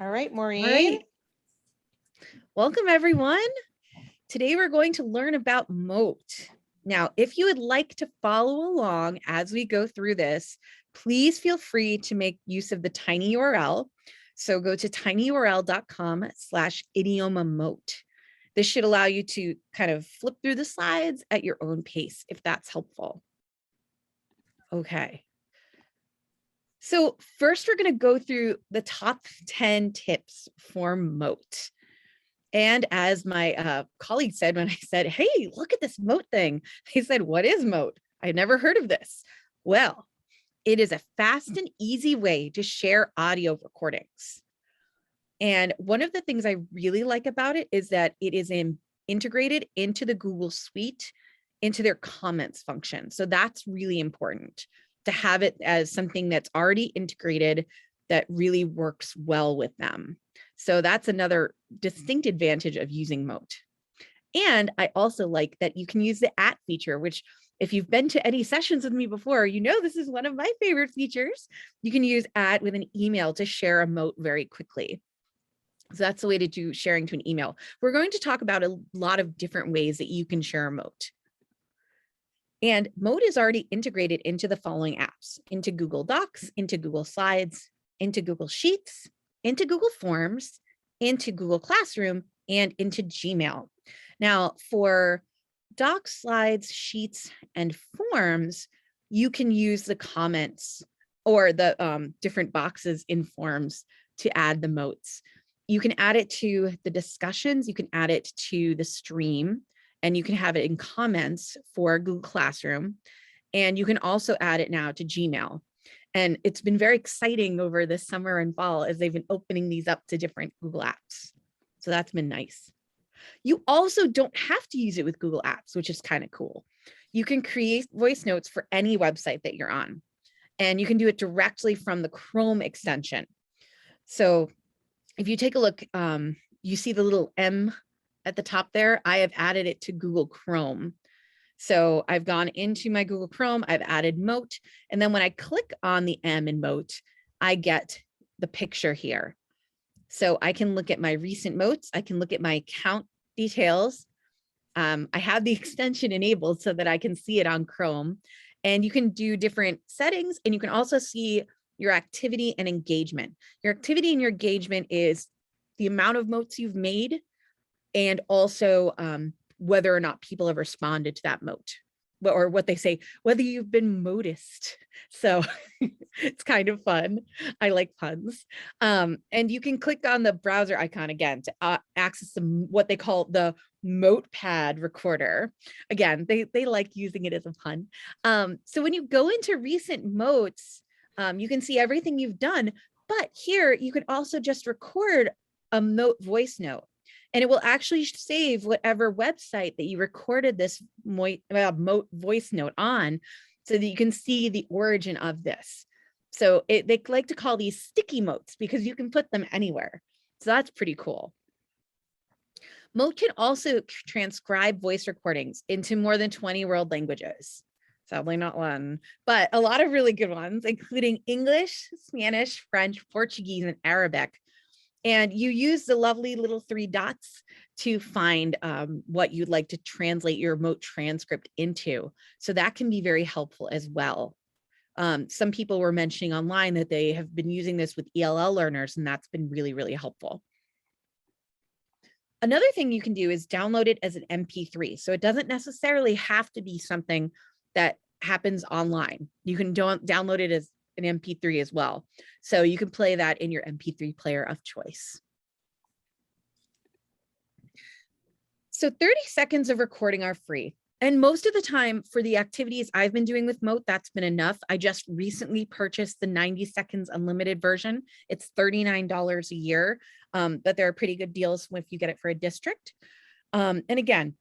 All right, Maureen. All right. Welcome, everyone. Today, we're going to learn about Moat. Now, if you would like to follow along as we go through this, please feel free to make use of the tiny URL. So go to tinyurl.com/idioma moat. This should allow you to kind of flip through the slides at your own pace, if that's helpful. Okay. So first, we're going to go through the top 10 tips for Moat. And as my colleague said, when I said, hey, look at this Moat thing, they said, what is Moat? I've never heard of this. Well, it is a fast and easy way to share audio recordings. And one of the things I really like about it is that it is integrated into the Google Suite, into their comments function. So that's really important to have it as something that's already integrated that really works well with them. So that's another distinct advantage of using Moat. And I also like that you can use the @ feature, which if you've been to any sessions with me before, you know this is one of my favorite features. You can use @ with an email to share a Moat very quickly. So that's the way to do sharing to an email. We're going to talk about a lot of different ways that you can share a Moat. And Moat is already integrated into the following apps: into Google Docs, into Google Slides, into Google Sheets, into Google Forms, into Google Classroom, and into Gmail. Now, for Docs, Slides, Sheets, and Forms, you can use the comments or the different boxes in Forms to add the Moats. You can add it to the discussions, you can add it to the stream, and you can have it in comments for Google Classroom. And you can also add it now to Gmail. And it's been very exciting over this summer and fall as they've been opening these up to different Google apps. So that's been nice. You also don't have to use it with Google Apps, which is kind of cool. You can create voice notes for any website that you're on, and you can do it directly from the Chrome extension. So if you take a look, you see the little M at the top there. I have added it to Google Chrome. So I've gone into my Google Chrome, I've added Moat, and then when I click on the M in Moat, I get the picture here. So I can look at my recent Moats, I can look at my account details. I have the extension enabled so that I can see it on Chrome, and you can do different settings, and you can also see your activity and engagement. Your activity and your engagement is the amount of Moats you've made, and also whether or not people have responded to that Moat, or what they say, whether you've been Moaticed. So it's kind of fun. I like puns. And you can click on the browser icon again to access what they call the Notepad recorder. Again, they like using it as a pun. So when you go into recent Moats, you can see everything you've done, but here you can also just record a Moat voice note, and it will actually save whatever website that you recorded this Moat voice note on, so that you can see the origin of this. So they like to call these sticky Moats because you can put them anywhere. So that's pretty cool. Moat can also transcribe voice recordings into more than 20 world languages. Sadly not one, but a lot of really good ones, including English, Spanish, French, Portuguese, and Arabic. And you use the lovely little 3 dots to find what you'd like to translate your Moat transcript into. So that can be very helpful as well. Some people were mentioning online that they have been using this with ELL learners, and that's been really, really helpful. Another thing you can do is download it as an MP3. So it doesn't necessarily have to be something that happens online. You can download it as an MP3 as well. So you can play that in your MP3 player of choice. So 30 seconds of recording are free. And most of the time for the activities I've been doing with Moat, that's been enough. I just recently purchased the 90 seconds unlimited version. It's $39 a year, but there are pretty good deals if you get it for a district. And again,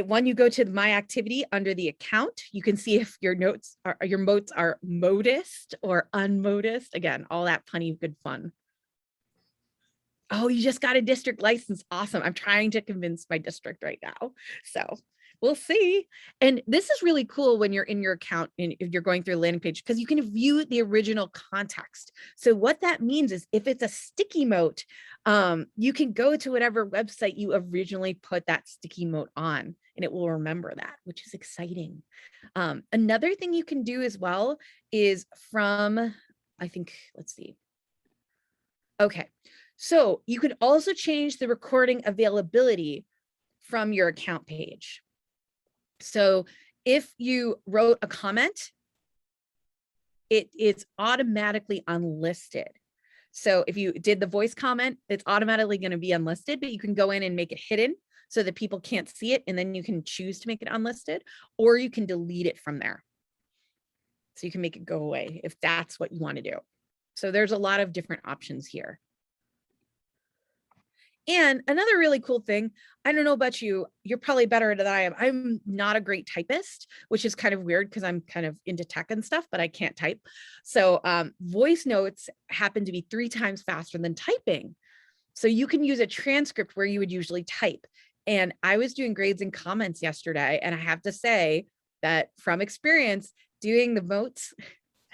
when you go to my activity under the account, you can see if your Moats are Moaticed or unmoaticed. Again, all that punny good fun. Oh, you just got a district license. Awesome. I'm trying to convince my district right now. So We'll see. And this is really cool when you're in your account and if you're going through a landing page, because you can view the original context. So what that means is if it's a sticky Mote, you can go to whatever website you originally put that sticky Mote on, and it will remember that, which is exciting. Another thing you can do as well is from, I think, let's see. Okay, so you can also change the recording availability from your account page. So if you wrote a comment, it's automatically unlisted. So if you did the voice comment, it's automatically going to be unlisted, but you can go in and make it hidden so that people can't see it. And then you can choose to make it unlisted, or you can delete it from there. So you can make it go away if that's what you want to do. So there's a lot of different options here. And another really cool thing, I don't know about you, you're probably better than I am. I'm not a great typist, which is kind of weird because I'm kind of into tech and stuff, but I can't type. So voice notes happen to be 3 times faster than typing. So you can use a transcript where you would usually type. And I was doing grades and comments yesterday, and I have to say that from experience, doing the Motes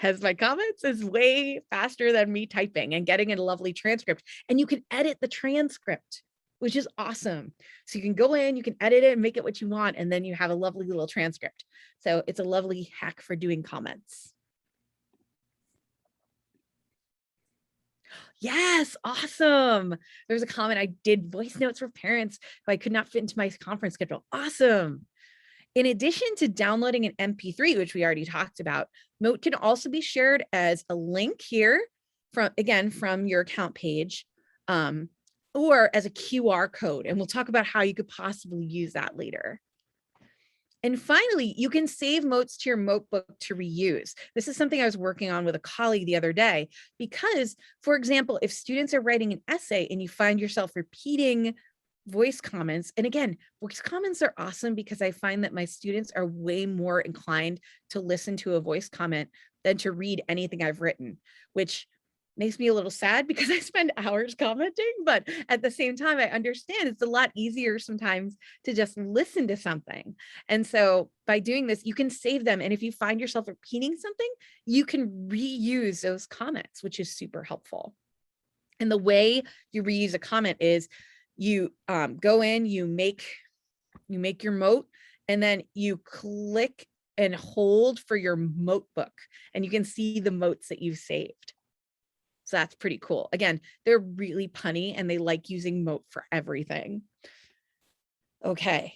as my comments is way faster than me typing and getting a lovely transcript. And you can edit the transcript, which is awesome. So you can go in, you can edit it and make it what you want, and then you have a lovely little transcript. So it's a lovely hack for doing comments. Yes, awesome. There was a comment, I did voice notes for parents who I could not fit into my conference schedule. Awesome. In addition to downloading an MP3, which we already talked about, Mote can also be shared as a link here from your account page, or as a QR code. And we'll talk about how you could possibly use that later. And finally, you can save Motes to your Mote book to reuse. This is something I was working on with a colleague the other day, because, for example, if students are writing an essay and you find yourself repeating voice comments, and again, voice comments are awesome because I find that my students are way more inclined to listen to a voice comment than to read anything I've written, which makes me a little sad because I spend hours commenting, but at the same time, I understand it's a lot easier sometimes to just listen to something. And so by doing this, you can save them. And if you find yourself repeating something, you can reuse those comments, which is super helpful. And the way you reuse a comment is you go in, you make your Mote, and then you click and hold for your Mote book, and you can see the Motes that you've saved. So that's pretty cool. Again, they're really punny and they like using Mote for everything. Okay,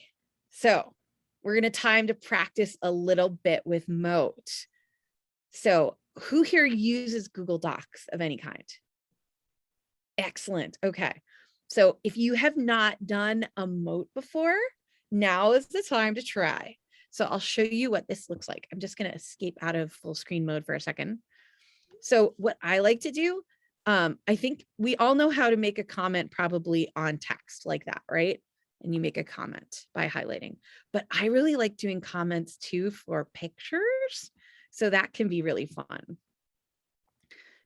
so we're going to time to practice a little bit with Mote. So who here uses Google Docs of any kind? Excellent. Okay. So if you have not done a Mote before, now is the time to try. So I'll show you what this looks like. I'm just going to escape out of full screen mode for a second. So what I like to do, I think we all know how to make a comment probably on text like that, right? And you make a comment by highlighting. But I really like doing comments too for pictures. So that can be really fun.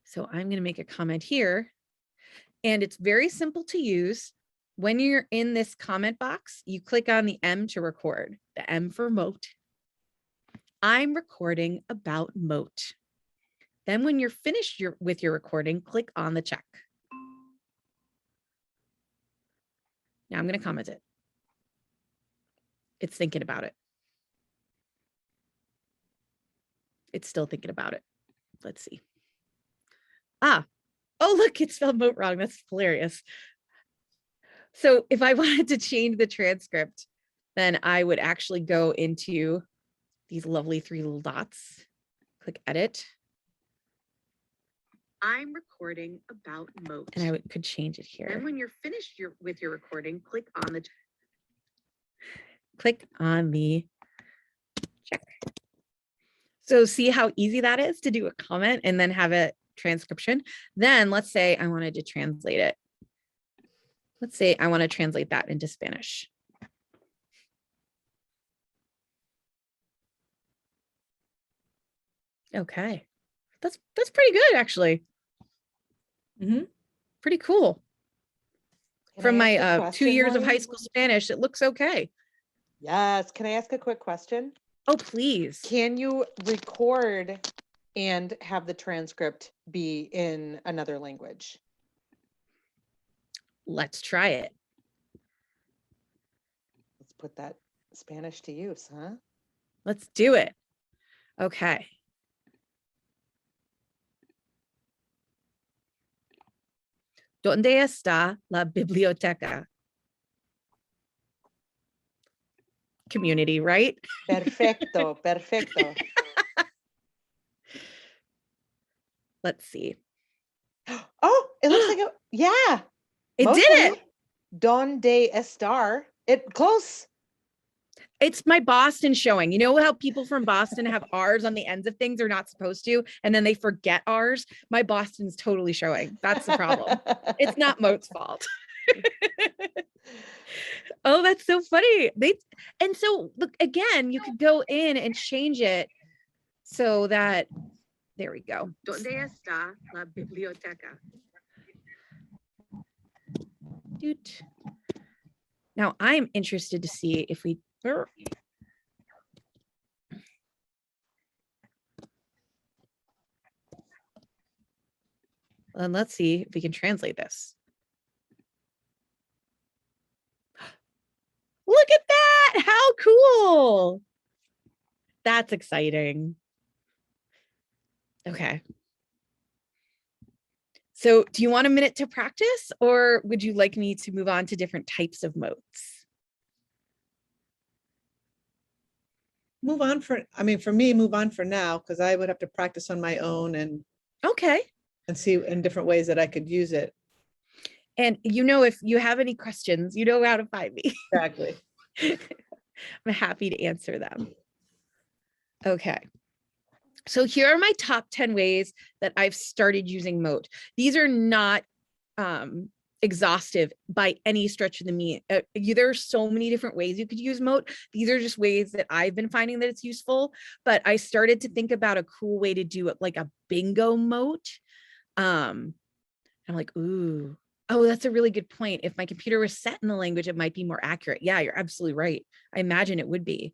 So I'm going to make a comment here. And it's very simple to use. When you're in this comment box, you click on the M to record, the M for Mote. I'm recording about Mote. Then when you're finished with your recording, click on the check. Now I'm going to comment it. It's thinking about it. It's still thinking about it. Let's see. Oh, look, it spelled Mote wrong. That's hilarious. So if I wanted to change the transcript, then I would actually go into these lovely 3 little dots, click edit. I'm recording about Mote. And I could change it here. And when you're finished with your recording, click on the check. So see how easy that is to do a comment and then have a transcription. Then let's say I wanted to translate it. Let's say I want to translate that into Spanish. Okay, that's pretty good actually. Pretty cool. From my 2 years of high school Spanish, it looks okay. Yes. Can I ask a quick question? Oh, please. Can you record and have the transcript be in another language? Let's try it. Let's put that Spanish to use, huh? Let's do it. Okay. ¿Dónde está la biblioteca? Community, right? Perfecto, perfecto. Let's see. Oh, it looks like yeah. It Mostly. did it. Donde estar. It close. It's my Boston showing. You know how people from Boston have R's on the ends of things they're not supposed to, and then they forget R's? My Boston's totally showing. That's the problem. It's not Mote's fault. Oh, that's so funny. And so look, again, you could go in and change it so that there we go. ¿Dónde está la biblioteca? Doot. Now I'm interested to see if we and let's see if we can translate this. Look at that. How cool. That's exciting. Okay. So do you want a minute to practice, or would you like me to move on to different types of motes? Move on for me, move on for now, because I would have to practice on my own and Okay. see in different ways that I could use it. And if you have any questions, you know how to find me. Exactly. I'm happy to answer them. Okay. So here are my top 10 ways that I've started using Mote. These are not exhaustive by any stretch of the mean. There are so many different ways you could use Mote. These are just ways that I've been finding that it's useful, but I started to think about a cool way to do it, like a bingo Mote. I'm like, ooh, oh, that's a really good point. If my computer was set in the language, it might be more accurate. Yeah, you're absolutely right. I imagine it would be.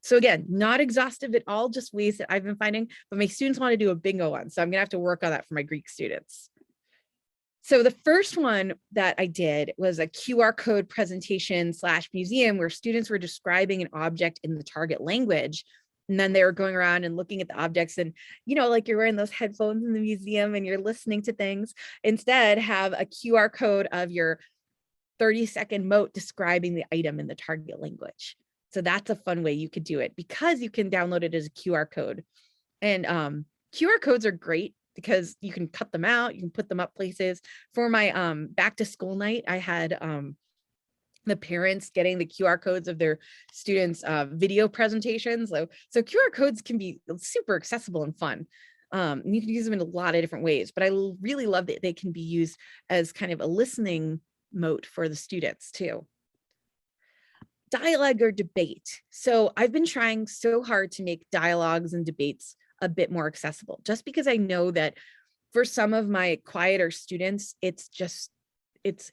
So again, not exhaustive at all, just ways that I've been finding, but my students want to do a bingo one. So I'm gonna have to work on that for my Greek students. So the first one that I did was a QR code presentation / museum where students were describing an object in the target language. And then they were going around and looking at the objects and, like you're wearing those headphones in the museum and you're listening to things. Instead, have a QR code of your 30-second Mote describing the item in the target language. So that's a fun way you could do it because you can download it as a QR code. And QR codes are great because you can cut them out, you can put them up places. For my back to school night, I had the parents getting the QR codes of their students' video presentations. So QR codes can be super accessible and fun. You can use them in a lot of different ways, but I really love that they can be used as kind of a listening Mote for the students too. Dialogue or debate. So I've been trying so hard to make dialogues and debates a bit more accessible, just because I know that for some of my quieter students, it's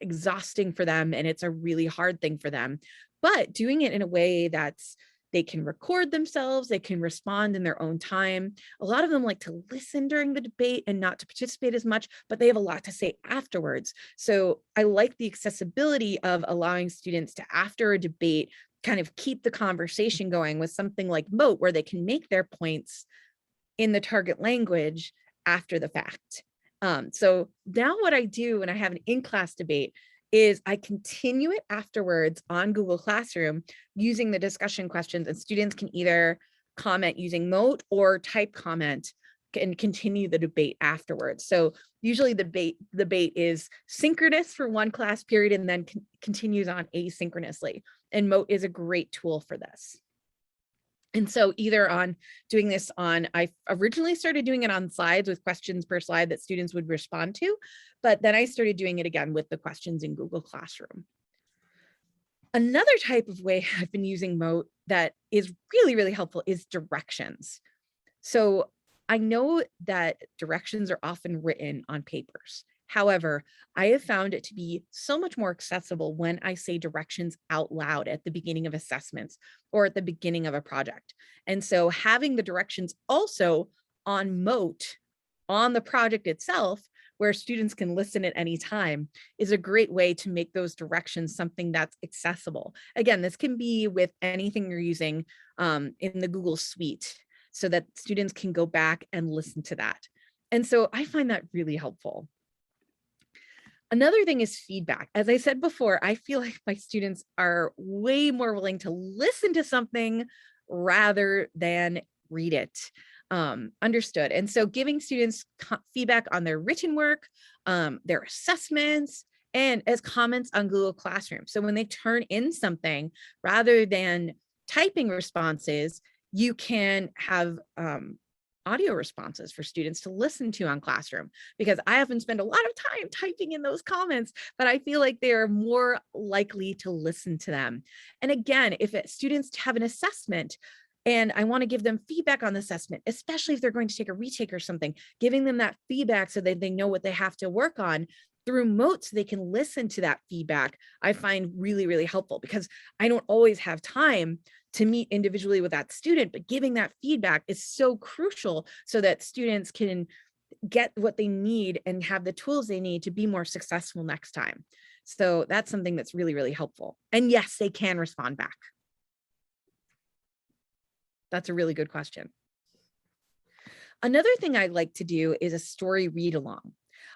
exhausting for them and it's a really hard thing for them. But doing it in a way that's they can record themselves, they can respond in their own time. A lot of them like to listen during the debate and not to participate as much, but they have a lot to say afterwards. So I like the accessibility of allowing students to, after a debate, kind of keep the conversation going with something like Mote, where they can make their points in the target language after the fact. So now what I do when I have an in-class debate is I continue it afterwards on Google Classroom using the discussion questions, and students can either comment using Mote or type comment and continue the debate afterwards. So usually the debate is synchronous for one class period and then continues on asynchronously. And Mote is a great tool for this. And so either on doing this on, I originally started doing it on slides with questions per slide that students would respond to, but then I started doing it again with the questions in Google Classroom. Another type of way I've been using Mote that is really, really helpful is directions. So I know that directions are often written on papers However, I have found it to be so much more accessible when I say directions out loud at the beginning of assessments or at the beginning of a project. And so having the directions also on Moat on the project itself, where students can listen at any time, is a great way to make those directions something that's accessible. Again, this can be with anything you're using in the Google Suite so that students can go back and listen to that. And so I find that really helpful. Another thing is feedback. As I said before, I feel like my students are way more willing to listen to something rather than read it. Understood. And so giving students feedback on their written work, their assessments, and as comments on Google Classroom. So when they turn in something, rather than typing responses, you can have audio responses for students to listen to on Classroom, because I often spend a lot of time typing in those comments, but I feel like they're more likely to listen to them. And again, if students have an assessment and I want to give them feedback on the assessment, especially if they're going to take a retake or something, giving them that feedback so that they know what they have to work on through Mote so they can listen to that feedback, I find really, really helpful, because I don't always have time to meet individually with that student, but giving that feedback is so crucial so that students can get what they need and have the tools they need to be more successful next time. So that's something that's really, really helpful. And yes, they can respond back. That's a really good question. Another thing I like to do is a story read along.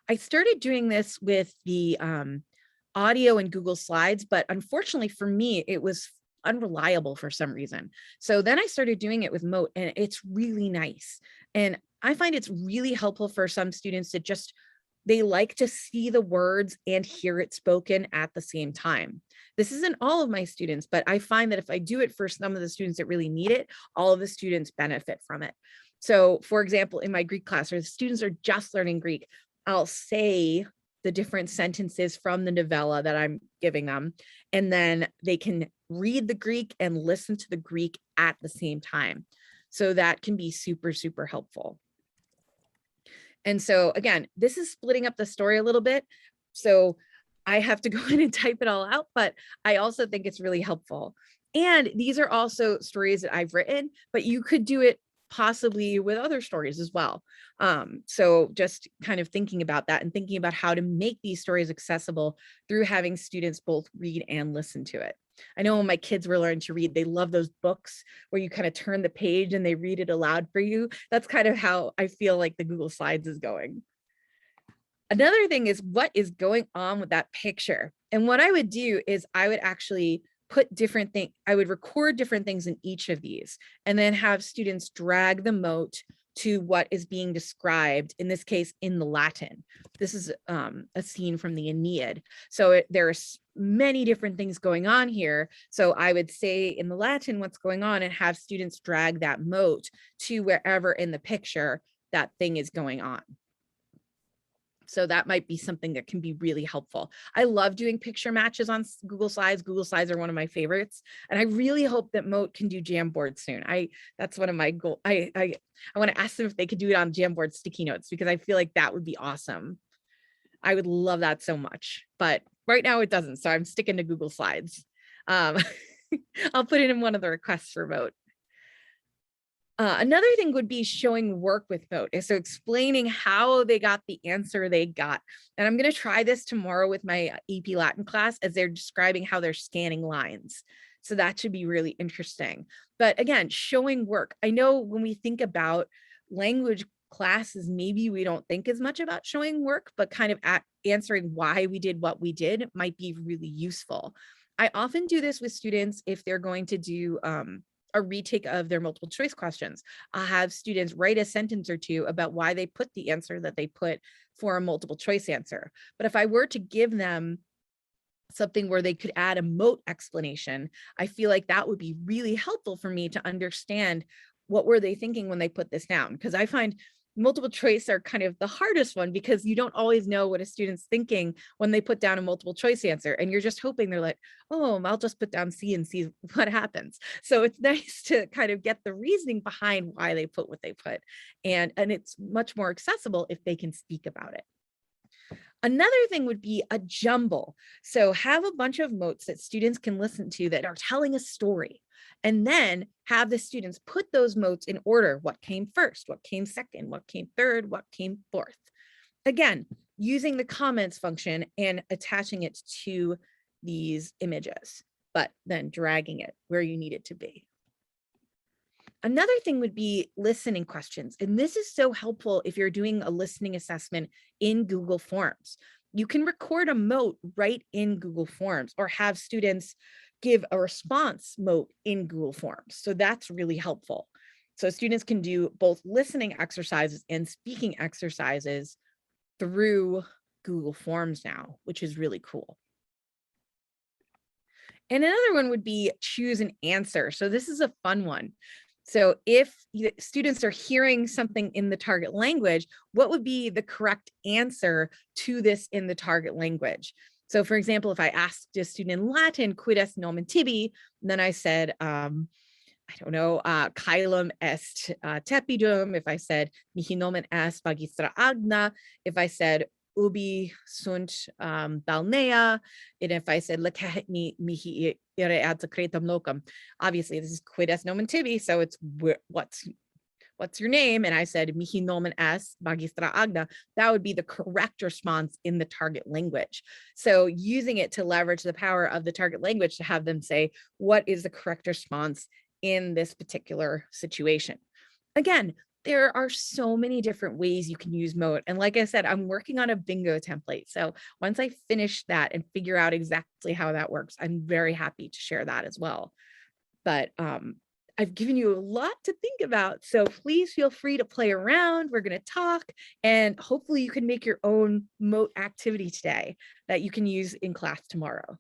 I started doing this with the audio and Google Slides, but unfortunately for me, it was unreliable for some reason. So then I started doing it with Mote, and it's really nice. And I find it's really helpful for some students to just, they like to see the words and hear it spoken at the same time. This isn't all of my students, but I find that if I do it for some of the students that really need it, all of the students benefit from it. So for example, in my Greek class, where the students are just learning Greek, I'll say the different sentences from the novella that I'm giving them, and then they can read the Greek and listen to the Greek at the same time. So that can be super, super helpful. And so again, this is splitting up the story a little bit. So I have to go in and type it all out, but I also think it's really helpful. And these are also stories that I've written, but you could do it possibly with other stories as well. So just kind of thinking about that and thinking about how to make these stories accessible through having students both read and listen to it. I know when my kids were learning to read, they love those books where you kind of turn the page and they read it aloud for you. That's kind of how I feel like the Google Slides is going. Another thing is what is going on with that picture. And what I would do is I would actually put different things, I would record different things in each of these and then have students drag the Mote to what is being described, in this case, in the Latin. This is a scene from the Aeneid. So there's many different things going on here. So I would say in the Latin what's going on and have students drag that Mote to wherever in the picture that thing is going on. So that might be something that can be really helpful. I love doing picture matches on Google Slides. Google Slides are one of my favorites. And I really hope that Mote can do Jamboard soon. That's one of my goals. I want to ask them if they could do it on Jamboard sticky notes, because I feel like that would be awesome. I would love that so much, but right now it doesn't. So I'm sticking to Google Slides. I'll put it in one of the requests for Mote. Another thing would be showing work with Mote. So explaining how they got the answer they got. And I'm going to try this tomorrow with my EP Latin class as they're describing how they're scanning lines. So that should be really interesting. But again, showing work. I know when we think about language classes, maybe we don't think as much about showing work, but kind of answering why we did what we did might be really useful. I often do this with students if they're going to do a retake of their multiple choice questions. I'll have students write a sentence or two about why they put the answer that they put for a multiple choice answer. But if I were to give them something where they could add a Mote explanation, I feel like that would be really helpful for me to understand what were they thinking when they put this down. Because I find multiple choice are kind of the hardest one, because you don't always know what a student's thinking when they put down a multiple choice answer, and you're just hoping they're like, oh, I'll just put down C and see what happens. So it's nice to kind of get the reasoning behind why they put what they put, and it's much more accessible if they can speak about it. Another thing would be a jumble. So have a bunch of motes that students can listen to that are telling a story, and then have the students put those motes in order. What came first, what came second, what came third, what came fourth. Again, using the comments function and attaching it to these images, but then dragging it where you need it to be. Another thing would be listening questions. And this is so helpful if you're doing a listening assessment in Google Forms. You can record a Mote right in Google Forms, or have students give a response Mote in Google Forms. So that's really helpful. So students can do both listening exercises and speaking exercises through Google Forms now, which is really cool. And another one would be choose an answer. So this is a fun one. So if students are hearing something in the target language, what would be the correct answer to this in the target language? So for example, if I asked a student in Latin, quid est nomen tibi, then I said, I don't know, caelum est tepidum. If I said, mihi nomen est magistra agna. If I said, ubi sunt balnea, and if I said lecet mihi ire ad secretum locum, obviously this is quid est nomen tibi, so it's what's your name, and I said mihi nomen est magistra agna, that would be the correct response in the target language. So using it to leverage the power of the target language to have them say what is the correct response in this particular situation. Again, there are so many different ways you can use Mote. And like I said, I'm working on a bingo template. So once I finish that and figure out exactly how that works, I'm very happy to share that as well. But I've given you a lot to think about. So please feel free to play around. We're going to talk, and hopefully you can make your own Mote activity today that you can use in class tomorrow.